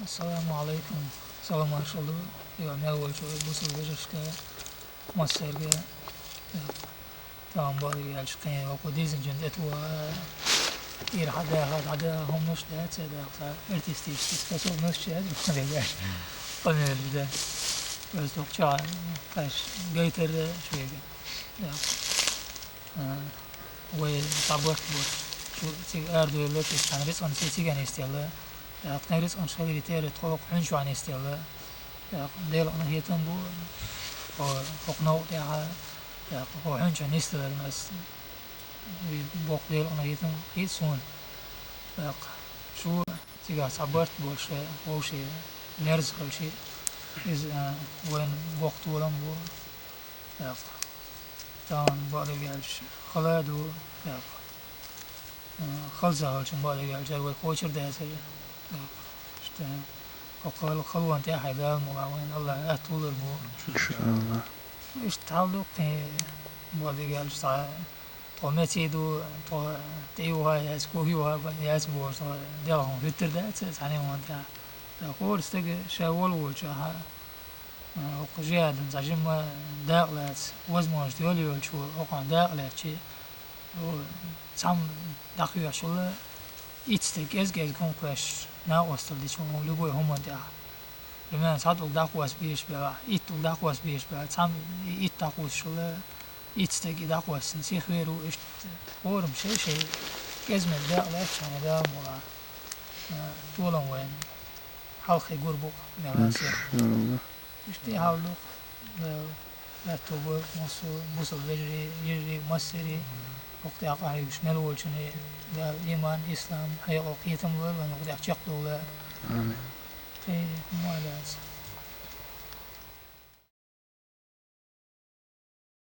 Assalamu alaikum. Salam marshall. Ya ne oldu? Bu sözleşke masserge tamam bari gelmiş kayın ve kodizin cennet ve ir hada هم نش ده ده ارتستيش كسو نش ده بيجي panel de biraz dokça kaç gaiter şöyle ya ve tabak bu şu erdo ile yani biz onu seçigen istiyorlar ya kanırız onu şöyle biter tavuk hün şu an istiyorlar ya değil onu yeten bu o hokno ya o hün şu an istiyorlar mas bir bok değil onu yeten hiç son ya şu tiga sabart bu şey o şey nerz o şey is when وقت ولم بو تان بعد gelmiş خلادو خلصة هالشين بعد gelmiş جاي كوشر ده هسه işte وقال خلوة انت حيدا مغاوين الله أطول المو إن شاء الله. إيش تعلق بعد gelmiş ساعة طمتي دو تيوها يسكوهيوها يسبور ديالهم في التردات سعني ما انت تقول استجى شاول وجهها وقجاد زعجم داقلات وزموش ديولي وشو وقعن داقلات شيء وسام دقيقة شغلة يتستك إزجاز كون كوش نا وصل دي شو لقوي هم ده لما صاد دقواس بيش بقى دقواس بيش بقى سام دقواس شغلة يتستك دقواس نسيخ غيره إيش ورم شيء جزمة داقلات يعني ده ولا طولا وين halkı grubu إن شاء الله. işte havluk ve tobu musul veri masiri وقت عقاها يشمل والشني إيمان إسلام هي أوقيتهم ولا نقدر يحقق ولا آمين.